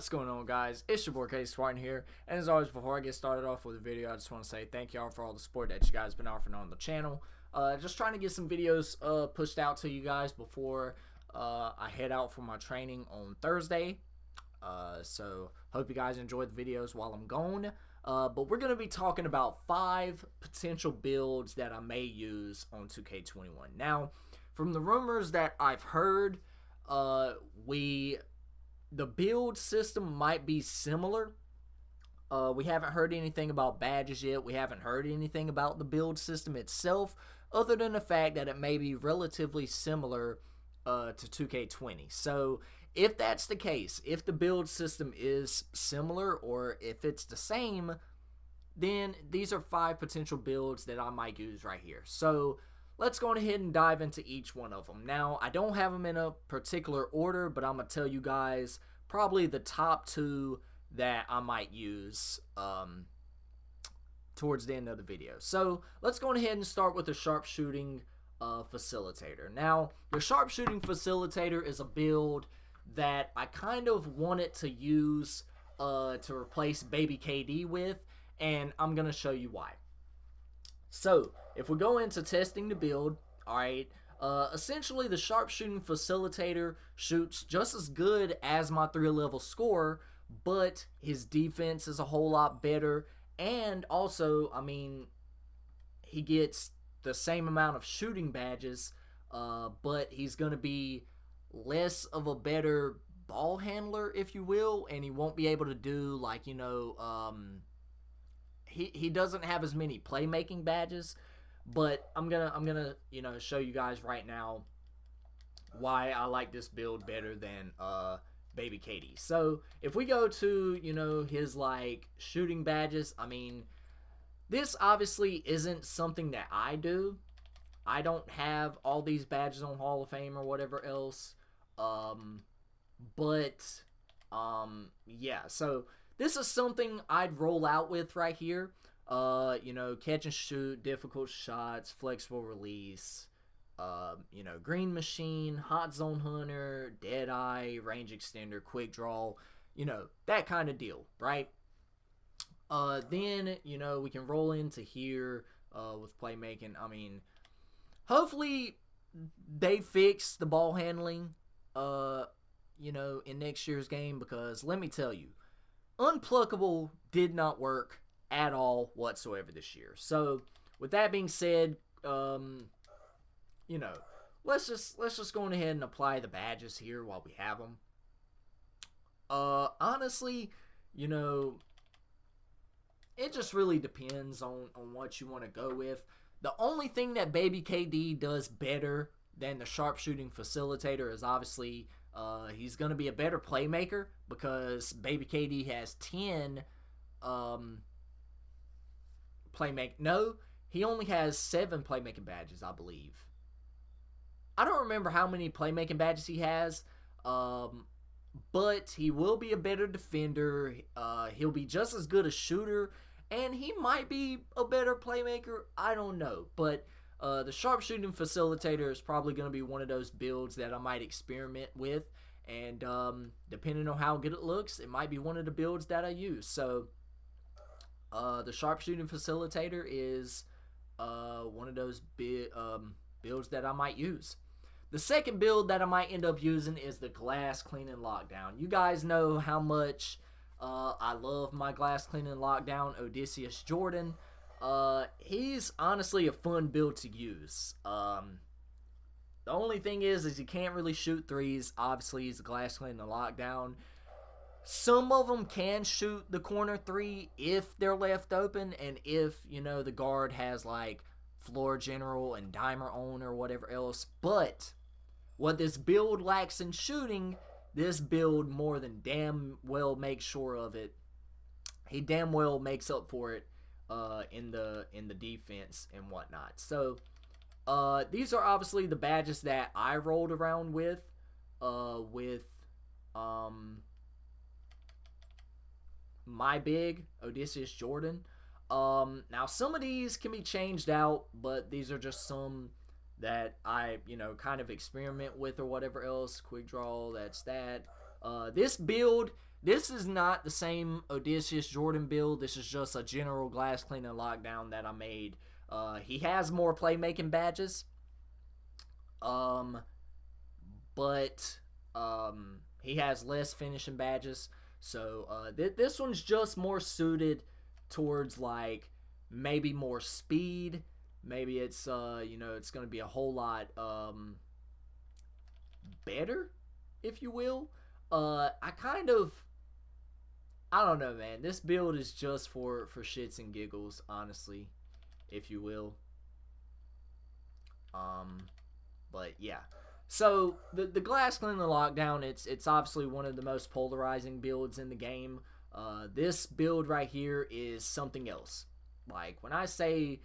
What's going on, guys? It's your boy K Spartan here, and as always, before I get started off with the video, I just want to say thank y'all for all the support that you guys been offering on the channel. Just trying to get some videos pushed out to you guys before I head out for my training on Thursday. So hope you guys enjoy the videos while I'm gone. But we're gonna be talking about 5 potential builds that I may use on 2K21. Now, from the rumors that I've heard, the build system might be similar. We haven't heard anything about badges yet. We haven't heard anything about the build system itself, other than the fact that it may be relatively similar to 2K20. So if that's the case, if the build system is similar or if it's the same, then these are 5 potential builds that I might use right here. So let's go ahead and dive into each one of them. Now, I don't have them in a particular order, but I'm going to tell you guys probably the top 2 that I might use towards the end of the video. So let's go ahead and start with the sharpshooting facilitator. Now, the sharpshooting facilitator is a build that I kind of wanted to use to replace Baby KD with, and I'm going to show you why. So, if we go into testing the build, alright, essentially the sharpshooting facilitator shoots just as good as my 3-level scorer, but his defense is a whole lot better, and also, I mean, he gets the same amount of shooting badges, but he's going to be less of a better ball handler, if you will, and he won't be able to do, like, you know, he doesn't have as many playmaking badges, but I'm gonna you know, show you guys right now why I like this build better than Baby KD. So if we go to, you know, his like shooting badges, I mean, this obviously isn't something that I do. I don't have all these badges on Hall of Fame or whatever else, yeah, so this is something I'd roll out with right here. You know, catch and shoot, difficult shots, flexible release, you know, green machine, hot zone hunter, dead eye, range extender, quick draw, you know, that kind of deal, right? Then, you know, we can roll into here with playmaking. I mean, hopefully they fix the ball handling, you know, in next year's game, because let me tell you, Unpluckable did not work at all whatsoever this year. So with that being said, you know, let's just go ahead and apply the badges here while we have them. Honestly, you know, it just really depends on what you want to go with. The only thing that Baby KD does better than the sharpshooting facilitator is obviously he's going to be a better playmaker, because Baby KD has 10 no, he only has 7 playmaking badges, I believe. I don't remember how many playmaking badges he has, but he will be a better defender. He'll be just as good a shooter, and he might be a better playmaker. I don't know, but the sharpshooting facilitator is probably going to be one of those builds that I might experiment with, and depending on how good it looks, it might be one of the builds that I use. So the sharpshooting facilitator is one of those builds that I might use. The second build that I might end up using is the glass cleaning lockdown. You guys know how much I love my glass cleaning lockdown, Odysseus Jordan. He's honestly a fun build to use. The only thing is he can't really shoot threes. Obviously, he's a glass cleaning lockdown. Some of them can shoot the corner 3 if they're left open, and if, you know, the guard has like floor general and dimer on or whatever else. But what this build lacks in shooting, this build more than damn well makes sure of it. He damn well makes up for it in the defense and whatnot. So these are obviously the badges that I rolled around with my big Odysseus Jordan. Now some of these can be changed out, but these are just some that I, you know, kind of experiment with or whatever else. Quick draw, that's that. This build This is not the same Odysseus Jordan build. This is just a general glass cleaning lockdown that I made. He has more playmaking badges, um, but he has less finishing badges. So this one's just more suited towards like maybe more speed. Maybe it's it's going to be a whole lot better, if you will. I don't know, man. This build is just for shits and giggles, honestly, if you will. Um, but yeah. So the glass cleaning lockdown, it's obviously one of the most polarizing builds in the game. This build right here is something else. Like when I say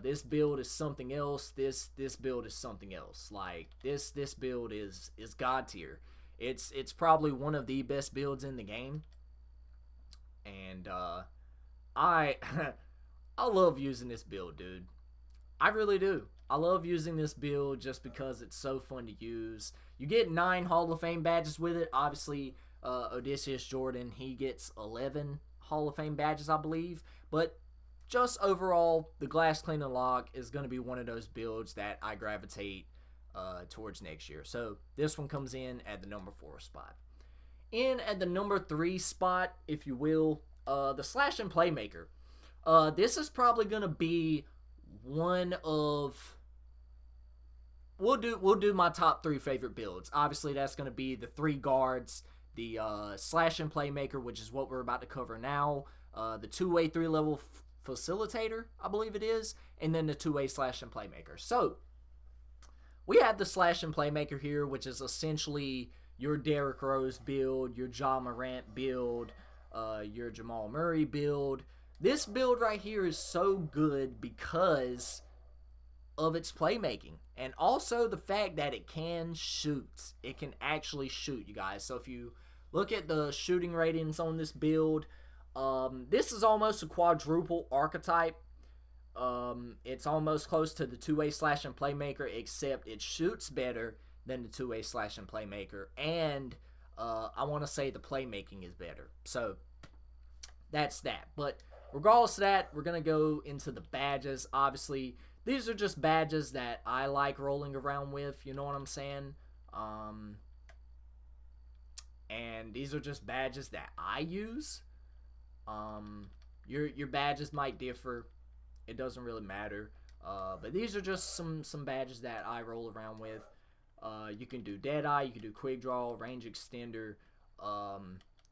this build is something else, this build is something else. Like this build is god tier. It's probably one of the best builds in the game, and I I love using this build, dude. I really do. I love using this build just because it's so fun to use. You get 9 Hall of Fame badges with it. Obviously, Odysseus Jordan, he gets 11 Hall of Fame badges, I believe. But just overall, the Glass Clean and Lock is going to be one of those builds that I gravitate towards next year. So this one comes in at the number 4 spot. In at the number 3 spot, if you will, the Slash and Playmaker. This is probably going to be one of we'll do my top 3 favorite builds. Obviously, that's going to be the 3 guards, the slash and playmaker, which is what we're about to cover now, the 2-way 3-level facilitator, I believe it is, and then the 2-way slash and playmaker. So we have the slash and playmaker here, which is essentially your Derrick Rose build, your Ja Morant build, your Jamal Murray build. This build right here is so good because of its playmaking and also the fact that it can shoot. It can actually shoot, you guys. So if you look at the shooting ratings on this build, this is almost a quadruple archetype. It's almost close to the 2-way slash and playmaker, except it shoots better than the 2-way slash and playmaker, and I want to say the playmaking is better. So that's that. But regardless of that, we're going to go into the badges. Obviously, these are just badges that I like rolling around with, you know what I'm saying? And these are just badges that I use. Your badges might differ. It doesn't really matter. But these are just some badges that I roll around with. You can do Deadeye, you can do Quick Draw, Range Extender.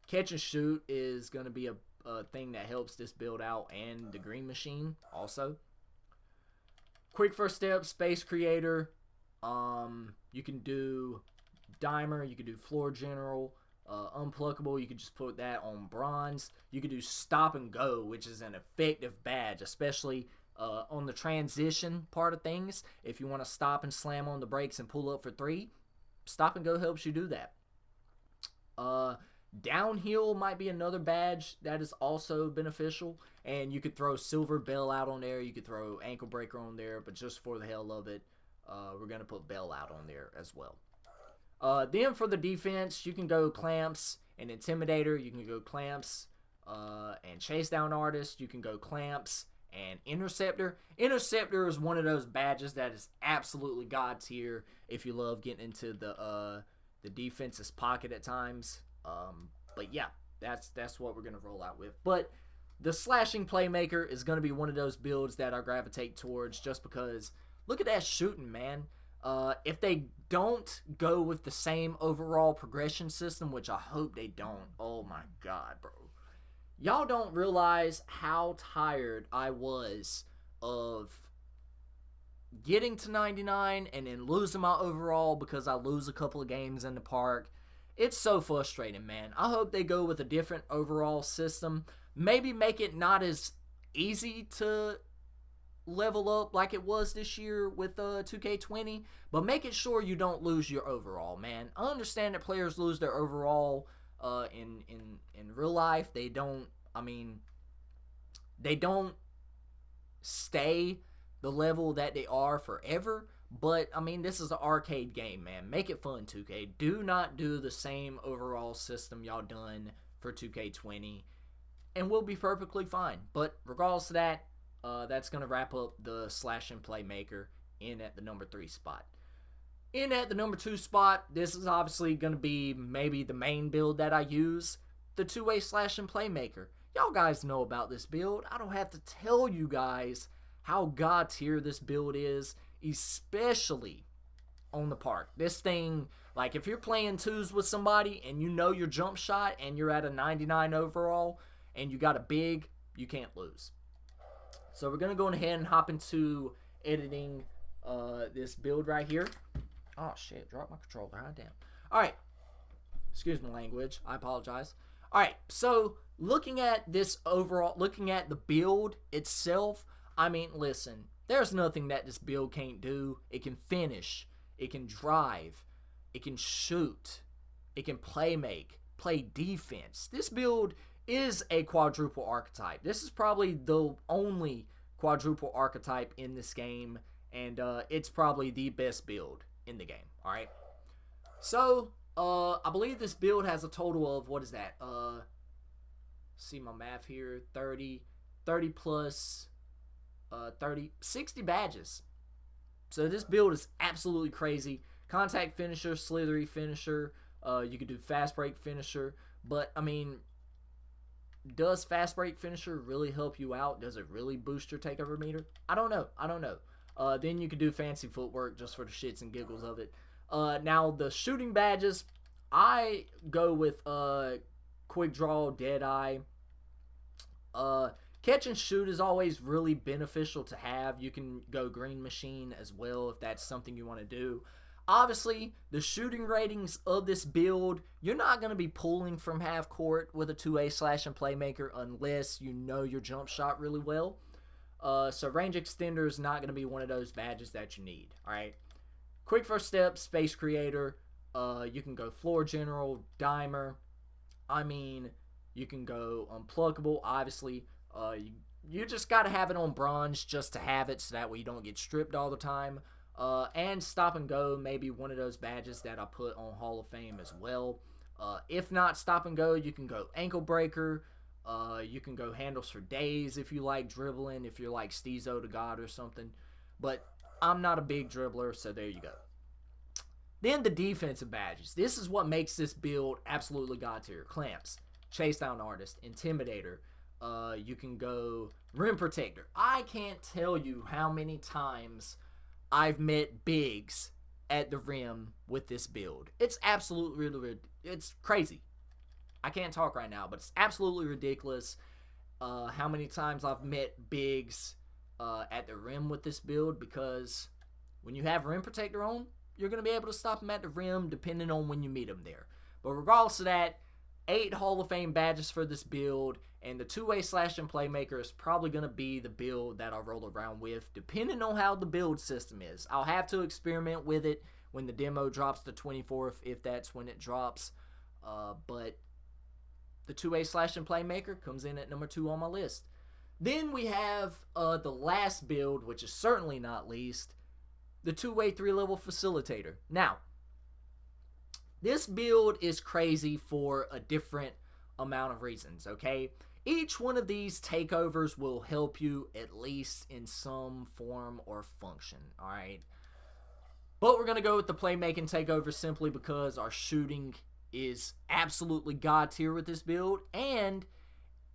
Catch and Shoot is going to be a thing that helps this build out, and the Green Machine also. Quick First Step, Space Creator. You can do Dimer, you can do Floor General. Unpluckable, you can just put that on Bronze. You can do Stop and Go, which is an effective badge, especially on the transition part of things. If you want to stop and slam on the brakes and pull up for 3, Stop and Go helps you do that. Downhill might be another badge that is also beneficial, and you could throw Silver Bell out on there. You could throw Ankle Breaker on there, but just for the hell of it, we're going to put Bell out on there as well. Then for the defense, you can go Clamps and Intimidator. You can go Clamps and Chase Down Artist. You can go Clamps and Interceptor. Interceptor is one of those badges that is absolutely god tier if you love getting into the defense's pocket at times. But yeah, that's what we're going to roll out with. But the Slashing Playmaker is going to be one of those builds that I gravitate towards just because look at that shooting, man. If they don't go with the same overall progression system, which I hope they don't, oh my god, bro. Y'all don't realize how tired I was of getting to 99 and then losing my overall because I lose a couple of games in the park. It's so frustrating, man. I hope they go with a different overall system. Maybe make it not as easy to level up like it was this year with 2K20, but making sure you don't lose your overall, man. I understand that players lose their overall in real life. They don't, I mean, they don't stay the level that they are forever, but I mean, this is an arcade game, man. Make it fun, 2K. Do not do the same overall system y'all done for 2K20, and we'll be perfectly fine. But regardless of that, that's going to wrap up the slash and playmaker in at the number 3 spot. In at the number 2 spot, this is obviously going to be maybe the main build that I use, the two-way slash and playmaker. Y'all guys know about this build. I don't have to tell you guys how god tier this build is, especially on the park. This thing, like if you're playing twos with somebody and you know your jump shot and you're at a 99 overall and you got a big, you can't lose. So we're going to go ahead and hop into editing this build right here. Oh shit, drop my controller. God damn. Alright. Excuse my language. I apologize. Alright, so looking at this overall, looking at the build itself, I mean, listen, there's nothing that this build can't do. It can finish. It can drive. It can shoot. It can play defense. This build is a quadruple archetype. This is probably the only quadruple archetype in this game, and it's probably the best build in the game. Alright, so I believe this build has a total of, what is that, see my math here, 30 plus 60 badges. So this build is absolutely crazy. Contact finisher, slithery finisher, you could do fast break finisher, but I mean, does fast break finisher really help you out? Does it really boost your takeover meter? I don't know. Then you could do fancy footwork just for the shits and giggles of it. Now the shooting badges, I go with quick draw, dead eye. Catch and shoot is always really beneficial to have. You can go green machine as well if that's something you want to do. Obviously, the shooting ratings of this build, you're not going to be pulling from half court with a 2A slash and playmaker unless you know your jump shot really well. So range extender is not going to be one of those badges that you need. Alright. Quick first step, space creator. You can go floor general, dimer. I mean, you can go unpluggable, obviously. You just got to have it on bronze just to have it so that way you don't get stripped all the time. And stop and go, maybe one of those badges that I put on Hall of Fame as well. If not stop and go, you can go ankle breaker. You can go handles for days if you like dribbling, if you're like Steezo to God or something. But I'm not a big dribbler, so there you go. Then the defensive badges. This is what makes this build absolutely god tier. Clamps, chase down artist, intimidator. You can go rim protector. I can't tell you how many times I've met bigs at the rim with this build. It's absolutely, it's crazy. I can't talk right now, but it's absolutely ridiculous how many times I've met bigs at the rim with this build, because when you have rim protector on, you're going to be able to stop them at the rim depending on when you meet them there. But regardless of that, 8 Hall of Fame badges for this build, and the two-way slash and playmaker is probably going to be the build that I'll roll around with, depending on how the build system is. I'll have to experiment with it when the demo drops the 24th, if that's when it drops. But the two-way slash and playmaker comes in at number 2 on my list. Then we have the last build, which is certainly not least, the two-way 3-level facilitator. Now, this build is crazy for a different amount of reasons, okay? Each one of these takeovers will help you at least in some form or function, alright? But we're going to go with the playmaking takeover simply because our shooting is absolutely god tier with this build, and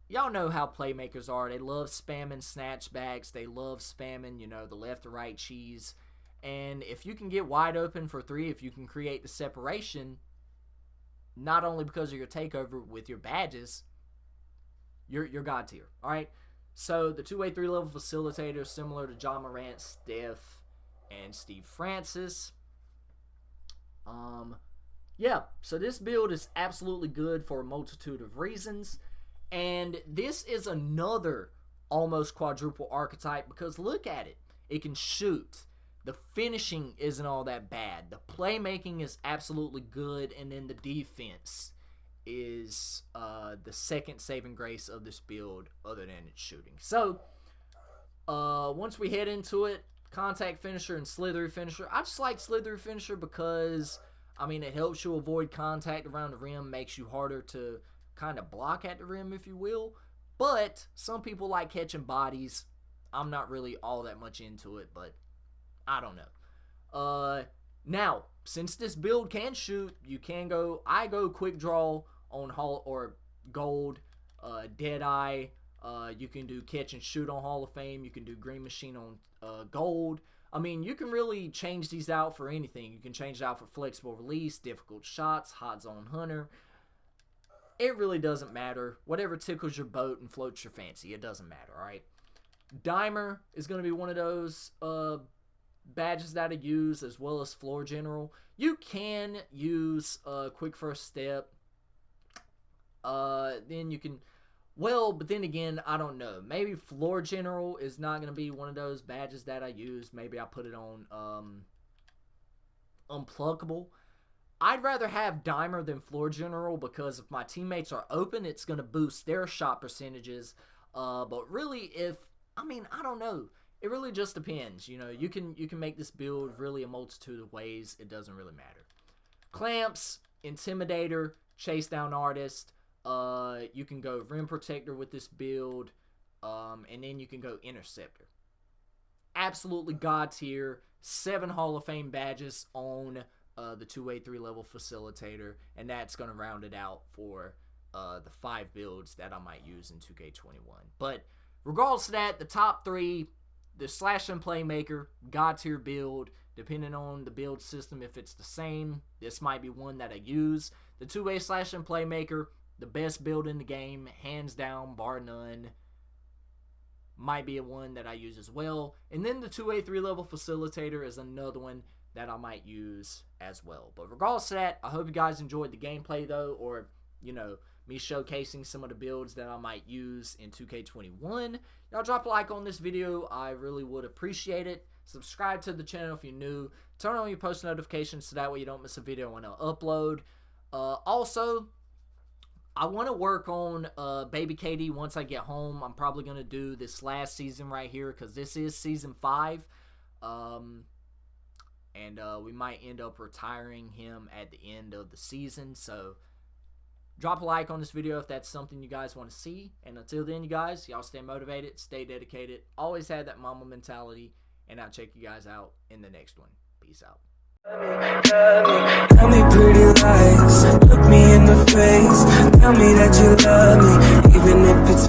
y'all know how playmakers are. They love spamming snatchbacks. They love spamming, you know, the left to right cheese. And if you can get wide open for 3, if you can create the separation, not only because of your takeover with your badges, you're god tier. All right. So the two-way 3-level facilitator, similar to John Morant, Steph, and Steve Francis. Yeah. So this build is absolutely good for a multitude of reasons, and this is another almost quadruple archetype because look at it. It can shoot. The finishing isn't all that bad. The playmaking is absolutely good, and then the defense is the second saving grace of this build other than its shooting. So, once we head into it, contact finisher and slithery finisher. I just like slithery finisher because, I mean, it helps you avoid contact around the rim, makes you harder to kind of block at the rim, if you will. But some people like catching bodies. I'm not really all that much into it, but I don't know. Now, since this build can shoot, you can go. I go quick draw on Hall or Gold, Deadeye. You can do catch and shoot on Hall of Fame. You can do Green Machine on Gold. I mean, you can really change these out for anything. You can change it out for flexible release, difficult shots, hot zone hunter. It really doesn't matter. Whatever tickles your boat and floats your fancy, it doesn't matter, all right? Dimer is going to be one of those badges that I use, as well as Floor General. You can use Quick First Step. Then you can... Well, but then again, I don't know. Maybe Floor General is not going to be one of those badges that I use. Maybe I put it on Unpluckable. I'd rather have Dimer than Floor General, because if my teammates are open, it's going to boost their shot percentages. But really, I don't know. It really just depends. You know, you can make this build really a multitude of ways. It doesn't really matter. Clamps, Intimidator, Chase Down Artist. You can go Rim Protector with this build, and then you can go Interceptor. Absolutely god tier. 7 Hall of Fame badges on the 2A 3-level Facilitator, and that's going to round it out for the 5 builds that I might use in 2K21. But regardless of that, the top 3, the Slash and Playmaker, god tier build. Depending on the build system, if it's the same, this might be one that I use. The 2A Slash and Playmaker, the best build in the game, hands down, bar none. Might be a one that I use as well. And then the 2A 3-level Facilitator is another one that I might use as well. But regardless of that, I hope you guys enjoyed the gameplay though, or, you know, me showcasing some of the builds that I might use in 2K21. Y'all drop a like on this video. I really would appreciate it. Subscribe to the channel if you're new. Turn on your post notifications so that way you don't miss a video when I upload. Also, I want to work on Baby KD once I get home. I'm probably going to do this last season right here, because this is Season 5. And we might end up retiring him at the end of the season. So drop a like on this video if that's something you guys want to see. And until then, you guys, y'all stay motivated, stay dedicated. Always have that mama mentality. And I'll check you guys out in the next one. Peace out. Tell me pretty lies, look me in the face. Tell me that you love me, even if it's